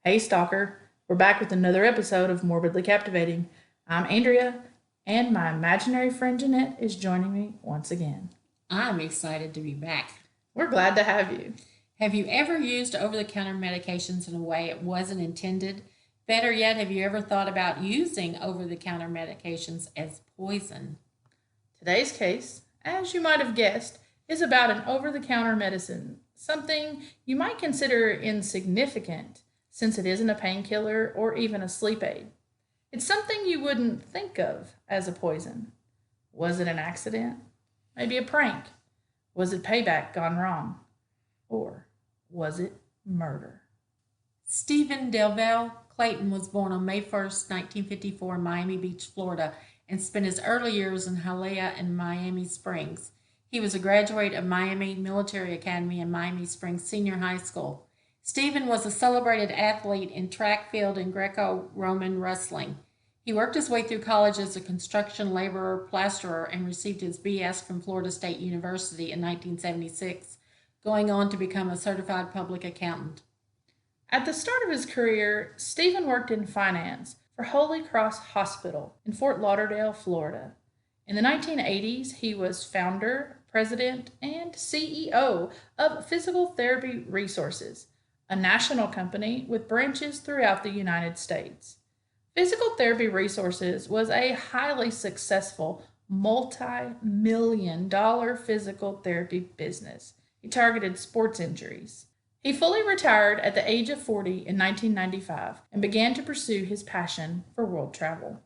Hey, Stalker. We're back with another episode of Morbidly Captivating. I'm Andrea, and my imaginary friend Jeanette is joining me once again. I'm excited to be back. We're glad to have you. Have you ever used over the counter medications in a way it wasn't intended? Better yet, have you ever thought about using over the counter medications as poison? Today's case, as you might have guessed, is about an over the counter medicine, something you might consider insignificant since it isn't a painkiller or even a sleep aid. It's something you wouldn't think of as a poison. Was it an accident? Maybe a prank? Was it payback gone wrong? Or was it murder? Stephen Delvell Clayton was born on May 1st, 1954 in Miami Beach, Florida, and spent his early years in Hialeah and Miami Springs. He was a graduate of Miami Military Academy and Miami Springs Senior High School. Stephen was a celebrated athlete in track field and Greco-Roman wrestling. He worked his way through college as a construction laborer, plasterer, and received his BS from Florida State University in 1976, going on to become a certified public accountant. At the start of his career, Stephen worked in finance for Holy Cross Hospital in Fort Lauderdale, Florida. In the 1980s, he was founder, president, and CEO of Physical Therapy Resources, a national company with branches throughout the United States. Physical Therapy Resources was a highly successful multi-million-dollar physical therapy business. He targeted sports injuries. He fully retired at the age of 40 in 1995 and began to pursue his passion for world travel.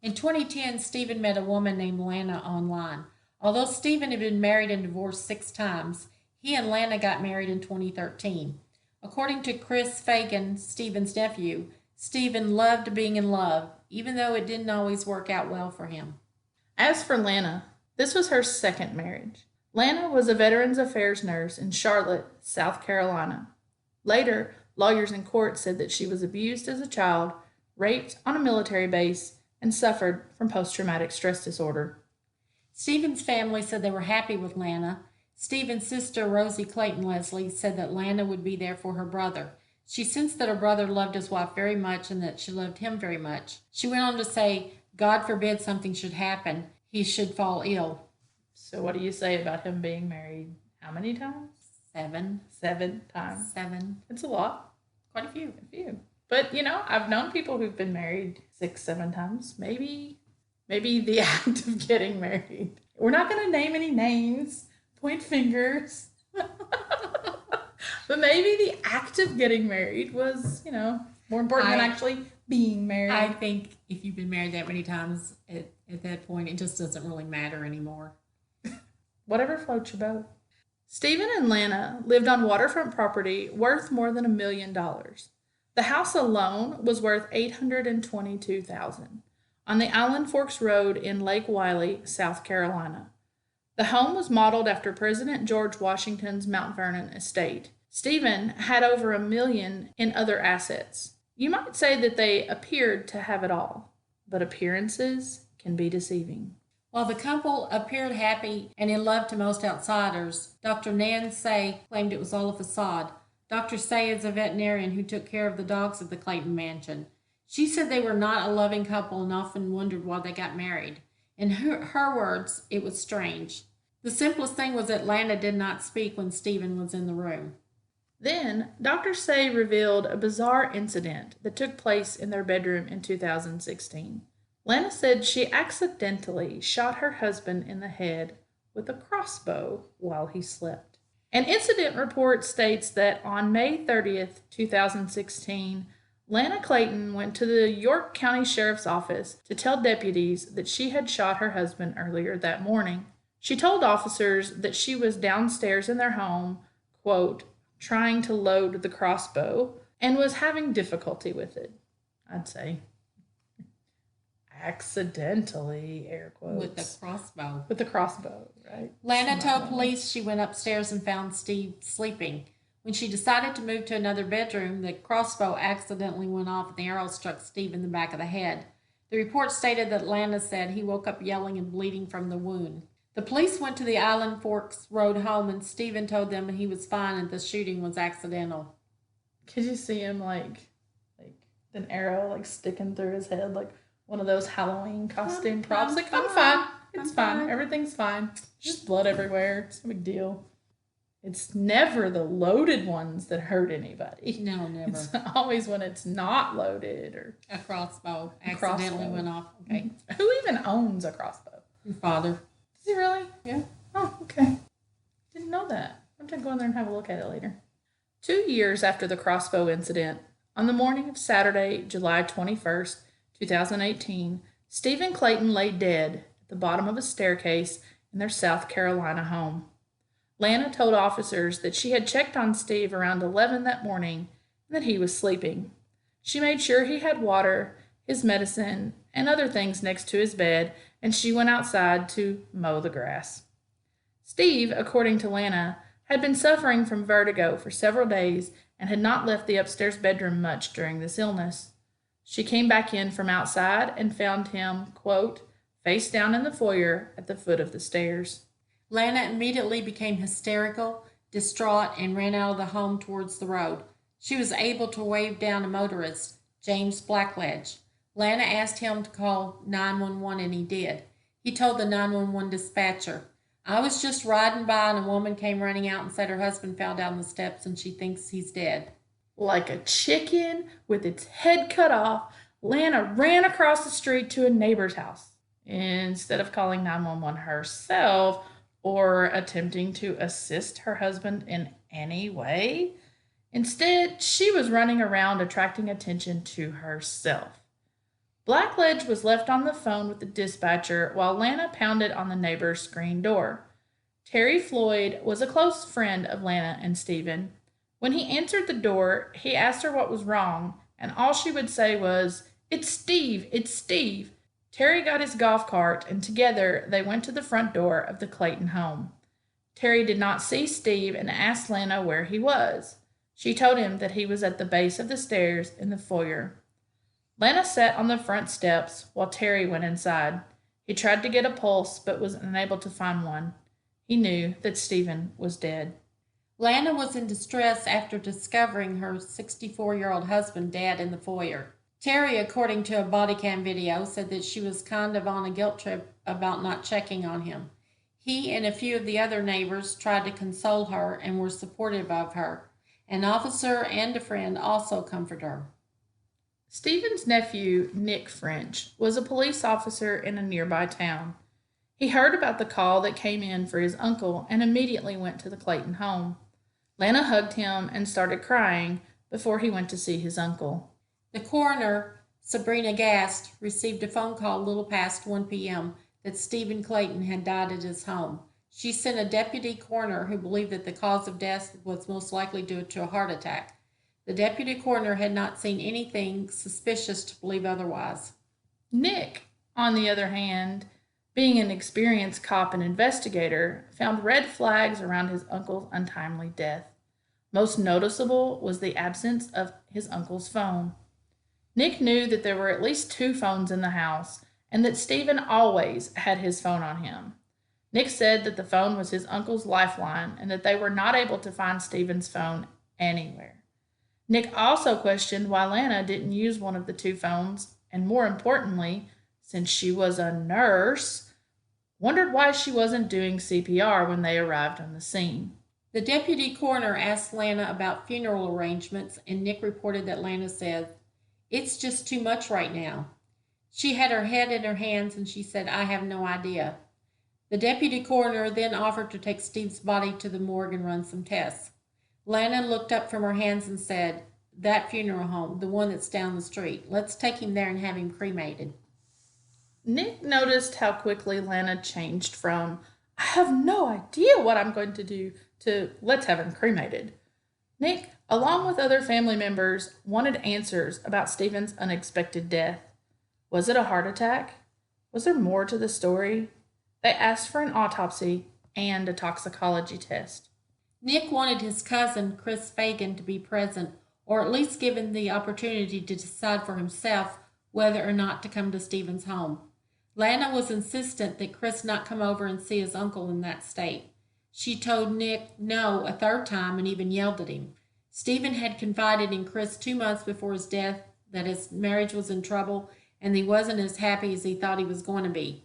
In 2010, Stephen met a woman named Lana online. Although Stephen had been married and divorced 6 times, he and Lana got married in 2013. According to Chris Fagan, Stephen's nephew, Stephen loved being in love, even though it didn't always work out well for him. As for Lana, this was her second marriage. Lana was a Veterans Affairs nurse in Charlotte, South Carolina. Later, lawyers in court said that she was abused as a child, raped on a military base, and suffered from post traumatic stress disorder. Stephen's family said they were happy with Lana. Stephen's sister, Rosie Clayton Leslie, said that Lana would be there for her brother. She sensed that her brother loved his wife very much and that she loved him very much. She went on to say, God forbid something should happen. He should fall ill. So, what do you say about him being married how many times? Seven. 7 times. Seven. It's a lot. Quite a few. A few. But, I've known people who've been married 6, 7 times. Maybe the act of getting married. We're not going to name any names, point fingers. But maybe the act of getting married was, more important than actually being married. I think if you've been married that many times, at that point, it just doesn't really matter anymore. Whatever floats your boat. Stephen and Lana lived on waterfront property worth more than $1 million. The house alone was worth $822,000 on the Island Forks Road in Lake Wylie, South Carolina. The home was modeled after President George Washington's Mount Vernon estate. Stephen had over $1 million in other assets. You might say that they appeared to have it all, but appearances can be deceiving. While the couple appeared happy and in love to most outsiders, Dr. Nan Say claimed it was all a facade. Dr. Say is a veterinarian who took care of the dogs at the Clayton mansion. She said they were not a loving couple and often wondered why they got married. In her words, it was strange. The simplest thing was that Lana did not speak when Stephen was in the room. Then, Dr. Say revealed a bizarre incident that took place in their bedroom in 2016. Lana said she accidentally shot her husband in the head with a crossbow while he slept. An incident report states that on May 30th, 2016, Lana Clayton went to the York County Sheriff's Office to tell deputies that she had shot her husband earlier that morning. She told officers that she was downstairs in their home, quote, trying to load the crossbow, and was having difficulty with it. I'd say accidentally, air quotes. With the crossbow. With the crossbow, right? Lana told police she went upstairs and found Steve sleeping. When she decided to move to another bedroom, the crossbow accidentally went off and the arrow struck Steve in the back of the head. The report stated that Lana said he woke up yelling and bleeding from the wound. The police went to the Island Forks Road home and Stephen told them he was fine and the shooting was accidental. Could you see him like an arrow like sticking through his head, like one of those Halloween costume props. I'm Like, I'm fine. fine. It's I'm fine. fine. Everything's fine. Just blood everywhere. It's no big deal. It's never the loaded ones that hurt anybody. No, never. It's always when it's not loaded or A crossbow accidentally went off. Okay. Who even owns a crossbow? Your father. Does he really? Yeah. Oh, okay. Didn't know that. I'm going to go in there and have a look at it later. 2 years after the crossbow incident, on the morning of Saturday, July 21st, 2018, Stephen Clayton lay dead at the bottom of a staircase in their South Carolina home. Lana told officers that she had checked on Steve around 11 that morning and that he was sleeping. She made sure he had water, his medicine, and other things next to his bed, and she went outside to mow the grass. Steve, according to Lana, had been suffering from vertigo for several days and had not left the upstairs bedroom much during this illness. She came back in from outside and found him, quote, face down in the foyer at the foot of the stairs. Lana immediately became hysterical, distraught, and ran out of the home towards the road. She was able to wave down a motorist, James Blackledge. Lana asked him to call 911 and he did. He told the 911 dispatcher, I was just riding by and a woman came running out and said her husband fell down the steps and she thinks he's dead. Like a chicken with its head cut off, Lana ran across the street to a neighbor's house. Instead of calling 911 herself or attempting to assist her husband in any way, instead, she was running around attracting attention to herself. Blackledge was left on the phone with the dispatcher while Lana pounded on the neighbor's screen door. Terry Floyd was a close friend of Lana and Stephen. When he answered the door, he asked her what was wrong, and all she would say was, It's Steve, it's Steve. Terry got his golf cart, and together they went to the front door of the Clayton home. Terry did not see Steve and asked Lana where he was. She told him that he was at the base of the stairs in the foyer. Lana sat on the front steps while Terry went inside. He tried to get a pulse but was unable to find one. He knew that Stephen was dead. Lana was in distress after discovering her 64-year-old husband dead in the foyer. Terry, according to a body cam video, said that she was kind of on a guilt trip about not checking on him. He and a few of the other neighbors tried to console her and were supportive of her. An officer and a friend also comforted her. Stephen's nephew, Nick French, was a police officer in a nearby town. He heard about the call that came in for his uncle and immediately went to the Clayton home. Lana hugged him and started crying before he went to see his uncle. The coroner, Sabrina Gast, received a phone call a little past 1 p.m. that Stephen Clayton had died at his home. She sent a deputy coroner who believed that the cause of death was most likely due to a heart attack. The deputy coroner had not seen anything suspicious to believe otherwise. Nick, on the other hand, being an experienced cop and investigator, found red flags around his uncle's untimely death. Most noticeable was the absence of his uncle's phone. Nick knew that there were at least 2 phones in the house and that Stephen always had his phone on him. Nick said that the phone was his uncle's lifeline and that they were not able to find Stephen's phone anywhere. Nick also questioned why Lana didn't use one of the 2 phones, and more importantly, since she was a nurse, wondered why she wasn't doing CPR when they arrived on the scene. The deputy coroner asked Lana about funeral arrangements, and Nick reported that Lana said, It's just too much right now. She had her head in her hands and she said, I have no idea. The deputy coroner then offered to take Steve's body to the morgue and run some tests. Lana looked up from her hands and said, That funeral home, the one that's down the street. Let's take him there and have him cremated. Nick noticed how quickly Lana changed from, I have no idea what I'm going to do, to let's have him cremated. Nick, along with other family members, wanted answers about Stephen's unexpected death. Was it a heart attack? Was there more to the story? They asked for an autopsy and a toxicology test. Nick wanted his cousin, Chris Fagan, to be present, or at least given the opportunity to decide for himself whether or not to come to Stephen's home. Lana was insistent that Chris not come over and see his uncle in that state. She told Nick no a 3rd time and even yelled at him. Stephen had confided in Chris 2 months before his death that his marriage was in trouble and he wasn't as happy as he thought he was going to be.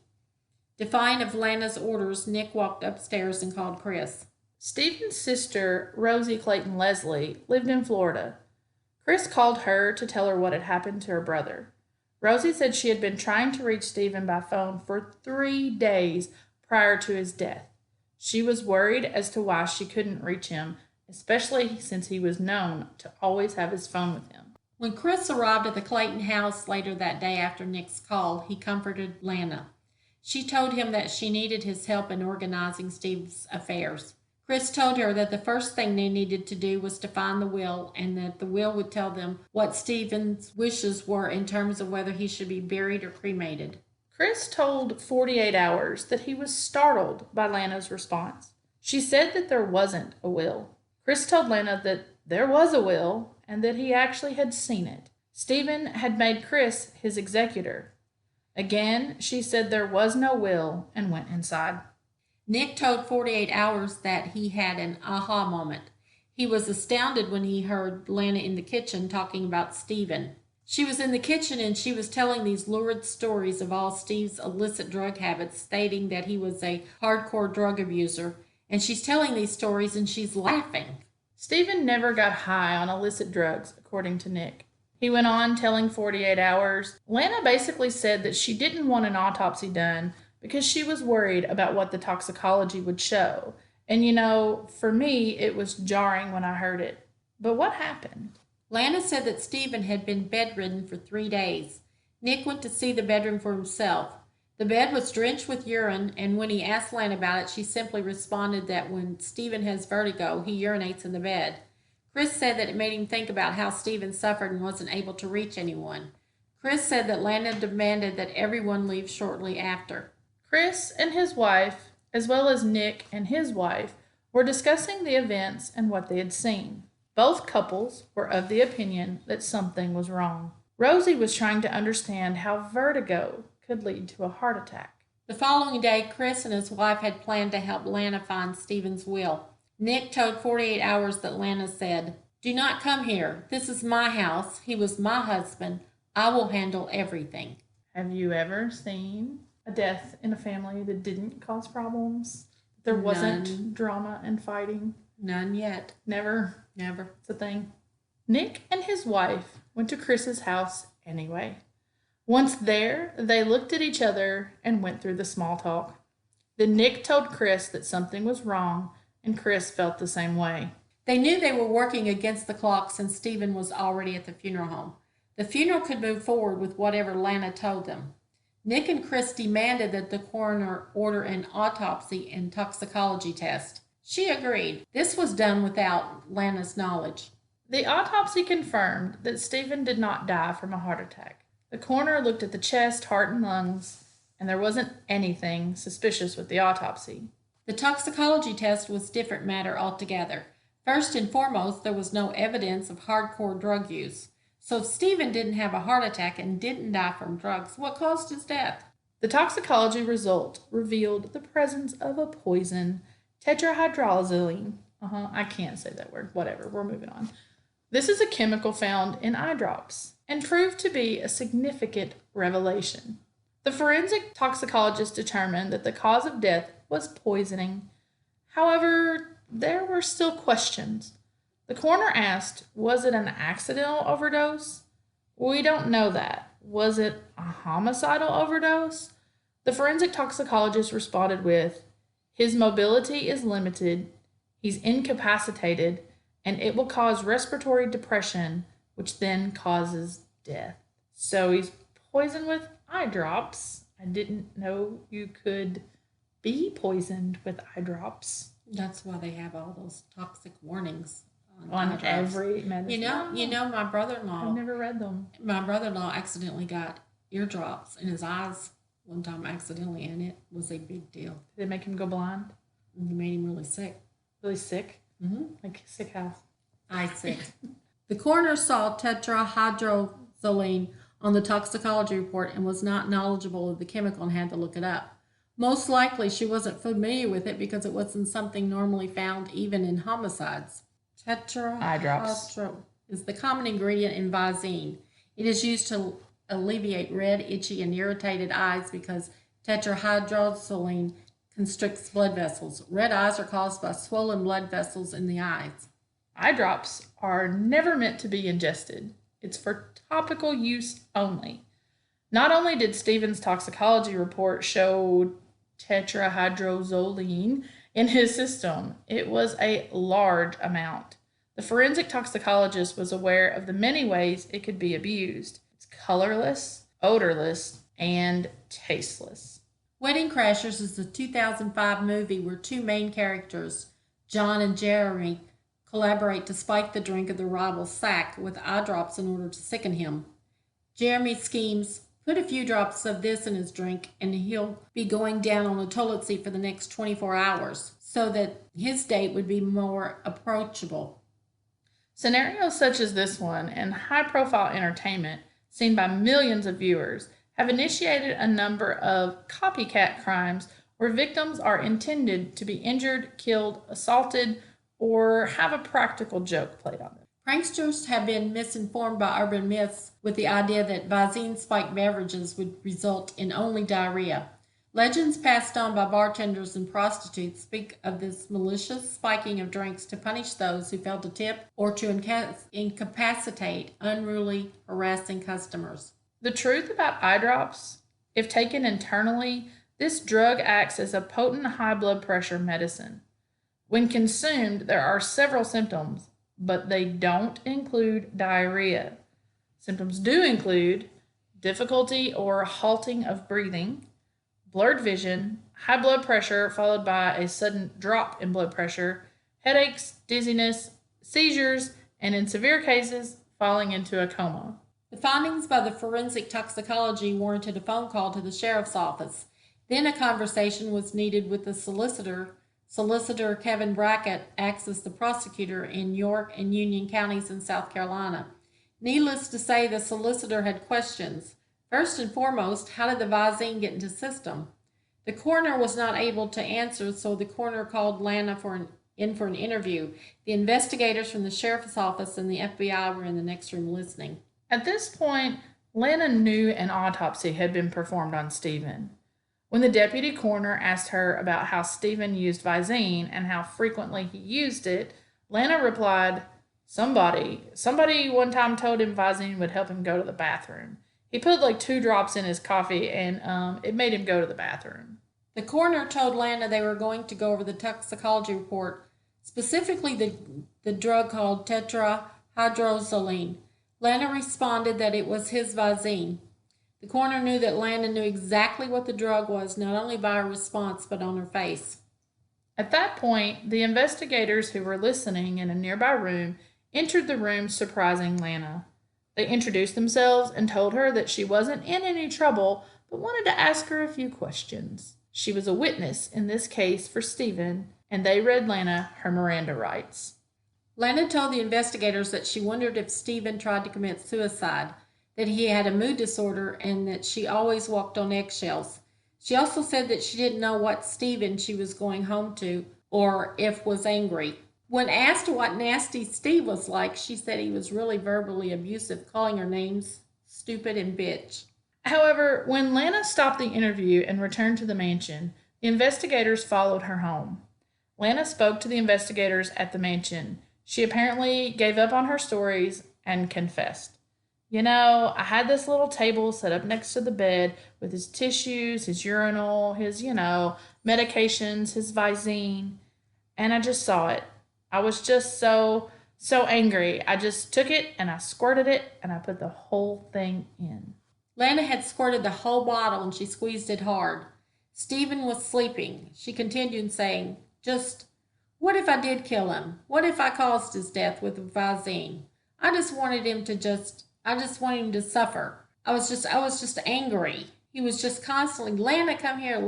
Defiant of Lana's orders, Nick walked upstairs and called Chris. Stephen's sister, Rosie Clayton Leslie, lived in Florida. Chris called her to tell her what had happened to her brother. Rosie said she had been trying to reach Stephen by phone for 3 days prior to his death. She was worried as to why she couldn't reach him, especially since he was known to always have his phone with him. When Chris arrived at the Clayton house later that day after Nick's call, he comforted Lana. She told him that she needed his help in organizing Steve's affairs. Chris told her that the first thing they needed to do was to find the will, and that the will would tell them what Stephen's wishes were in terms of whether he should be buried or cremated. Chris told 48 Hours that he was startled by Lana's response. She said that there wasn't a will. Chris told Lana that there was a will and that he actually had seen it. Stephen had made Chris his executor. Again, she said there was no will and went inside. Nick told 48 Hours that he had an aha moment. He was astounded when he heard Lana in the kitchen talking about Stephen. She was in the kitchen and she was telling these lurid stories of all Steve's illicit drug habits, stating that he was a hardcore drug abuser. And she's telling these stories and she's laughing. Stephen never got high on illicit drugs, according to Nick. He went on telling 48 Hours, Lana basically said that she didn't want an autopsy done because she was worried about what the toxicology would show. And for me, it was jarring when I heard it. But what happened? Lana said that Stephen had been bedridden for 3 days. Nick went to see the bedroom for himself. The bed was drenched with urine, and when he asked Lana about it, she simply responded that when Stephen has vertigo, he urinates in the bed. Chris said that it made him think about how Stephen suffered and wasn't able to reach anyone. Chris said that Lana demanded that everyone leave shortly after. Chris and his wife, as well as Nick and his wife, were discussing the events and what they had seen. Both couples were of the opinion that something was wrong. Rosie was trying to understand how vertigo could lead to a heart attack. The following day, Chris and his wife had planned to help Lana find Stephen's will. Nick told 48 Hours that Lana said, "Do not come here. This is my house. He was my husband. I will handle everything." Have you ever seen a death in a family that didn't cause problems? There wasn't drama and fighting? None yet. Never? Never. It's a thing. Nick and his wife went to Chris's house anyway. Once there, they looked at each other and went through the small talk. Then Nick told Chris that something was wrong, and Chris felt the same way. They knew they were working against the clock since Stephen was already at the funeral home. The funeral could move forward with whatever Lana told them. Nick and Chris demanded that the coroner order an autopsy and toxicology test. She agreed. This was done without Lana's knowledge. The autopsy confirmed that Stephen did not die from a heart attack. The coroner looked at the chest, heart, and lungs, and there wasn't anything suspicious with the autopsy. The toxicology test was different matter altogether. First and foremost, there was no evidence of hardcore drug use. So if Stephen didn't have a heart attack and didn't die from drugs, what caused his death? The toxicology result revealed the presence of a poison, tetrahydrozoline. I can't say that word. Whatever, we're moving on. This is a chemical found in eye drops and proved to be a significant revelation. The forensic toxicologist determined that the cause of death was poisoning. However, there were still questions. The coroner asked, was it an accidental overdose? We don't know that. Was it a homicidal overdose? The forensic toxicologist responded with, his mobility is limited, he's incapacitated, and it will cause respiratory depression, which then causes death. So he's poisoned with eye drops. I didn't know you could be poisoned with eye drops. That's why they have all those toxic warnings on every medicine. You know, my brother-in-law. I've never read them. My brother-in-law accidentally got eardrops in his eyes one time accidentally, and it was a big deal. Did it make him go blind? And it made him really sick. Really sick? Mm-hmm. Like sick how? Eye sick. The coroner saw tetrahydrozoline on the toxicology report and was not knowledgeable of the chemical and had to look it up. Most likely she wasn't familiar with it because it wasn't something normally found even in homicides. Eye drops is the common ingredient in Visine. It is used to alleviate red, itchy, and irritated eyes because tetrahydrozoline constricts blood vessels. Red eyes are caused by swollen blood vessels in the eyes. Eye drops are never meant to be ingested. It's for topical use only. Not only did Stephen's toxicology report show tetrahydrozoline in his system, it was a large amount. The forensic toxicologist was aware of the many ways it could be abused. It's colorless, odorless, and tasteless. Wedding Crashers is a 2005 movie where two main characters, John and Jeremy, collaborate to spike the drink of their rival Sack with eye drops in order to sicken him. Jeremy schemes, put a few drops of this in his drink and he'll be going down on a toilet seat for the next 24 hours so that his date would be more approachable. Scenarios such as this one and high-profile entertainment seen by millions of viewers have initiated a number of copycat crimes where victims are intended to be injured, killed, assaulted, or have a practical joke played on them. Pranksters have been misinformed by urban myths with the idea that Visine spiked beverages would result in only diarrhea. Legends passed on by bartenders and prostitutes speak of this malicious spiking of drinks to punish those who failed to tip or to incapacitate unruly, harassing customers. The truth about eye drops, if taken internally, this drug acts as a potent high blood pressure medicine. When consumed, there are several symptoms, but they don't include diarrhea. Symptoms do include difficulty or halting of breathing, blurred vision, high blood pressure followed by a sudden drop in blood pressure, headaches, dizziness, seizures, and in severe cases, falling into a coma. The findings by the forensic toxicology warranted a phone call to the sheriff's office. Then a conversation was needed with the solicitor. Solicitor Kevin Brackett acts as the prosecutor in York and Union counties in South Carolina. Needless to say, the solicitor had questions. First and foremost, how did the Visine get into the system? The coroner was not able to answer, so the coroner called Lana in for an interview. The investigators from the sheriff's office and the FBI were in the next room listening. At this point, Lana knew an autopsy had been performed on Stephen. When the deputy coroner asked her about how Stephen used Visine and how frequently he used it, Lana replied, Somebody one time told him Visine would help him go to the bathroom. He put like 2 drops in his coffee and it made him go to the bathroom. The coroner told Lana they were going to go over the toxicology report, specifically the drug called tetrahydrozoline. Lana responded that it was his Visine. The coroner knew that Lana knew exactly what the drug was, not only by her response, but on her face. At that point, the investigators who were listening in a nearby room entered the room, surprising Lana. They introduced themselves and told her that she wasn't in any trouble, but wanted to ask her a few questions. She was a witness in this case for Stephen, and they read Lana her Miranda rights. Lana told the investigators that she wondered if Stephen tried to commit suicide, that he had a mood disorder, and that she always walked on eggshells. She also said that she didn't know what Stephen she was going home to, or if was angry. When asked what nasty Steve was like, she said he was really verbally abusive, calling her names stupid and bitch. However, when Lana stopped the interview and returned to the mansion, the investigators followed her home. Lana spoke to the investigators at the mansion. She apparently gave up on her stories and confessed. I had this little table set up next to the bed with his tissues, his urinal, his, medications, his Visine, and I just saw it. I was just so angry. I just took it and I squirted it and I put the whole thing in. Lana had squirted the whole bottle and she squeezed it hard. Stephen was sleeping. She continued saying, what if I did kill him? What if I caused his death with Visine? I just wanted him to suffer. I was just angry. He was just constantly, Lana, come here,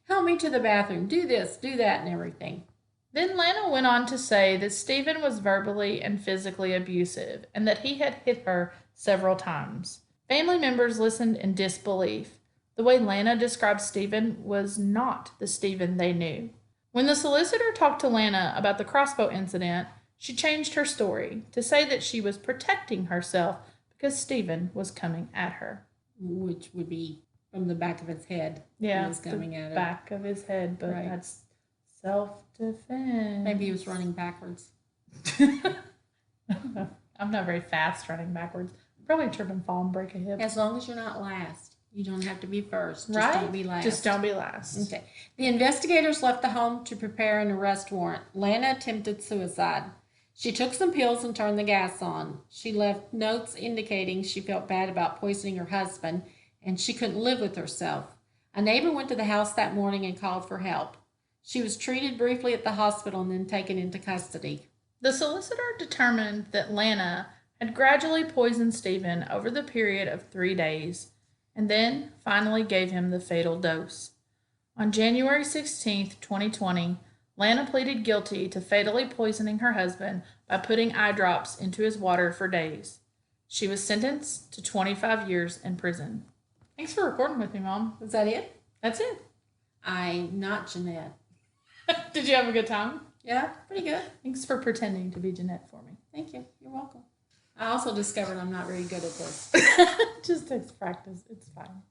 help me to the bathroom, do this, do that, and everything. Then Lana went on to say that Stephen was verbally and physically abusive and that he had hit her several times. Family members listened in disbelief. The way Lana described Stephen was not the Stephen they knew. When the solicitor talked to Lana about the crossbow incident, she changed her story to say that she was protecting herself because Stephen was coming at her. Which would be from the back of his head. Yeah, he was coming at her. Back of his head, but that's self-defense. Maybe he was running backwards. I'm not very fast running backwards. Probably trip and fall and break a hip. As long as you're not last. You don't have to be first. Right? Just don't be last. Just don't be last. Okay. The investigators left the home to prepare an arrest warrant. Lana attempted suicide. She took some pills and turned the gas on. She left notes indicating she felt bad about poisoning her husband and she couldn't live with herself. A neighbor went to the house that morning and called for help. She was treated briefly at the hospital and then taken into custody. The solicitor determined that Lana had gradually poisoned Stephen over the period of 3 days and then finally gave him the fatal dose. On January 16, 2020, Lana pleaded guilty to fatally poisoning her husband by putting eye drops into his water for days. She was sentenced to 25 years in prison. Thanks for recording with me, Mom. Is that it? That's it. I'm not Jeanette. Did you have a good time? Yeah, pretty good. Thanks for pretending to be Jeanette for me. Thank you. You're welcome. I also discovered I'm not very good at this. Just takes practice. It's fine.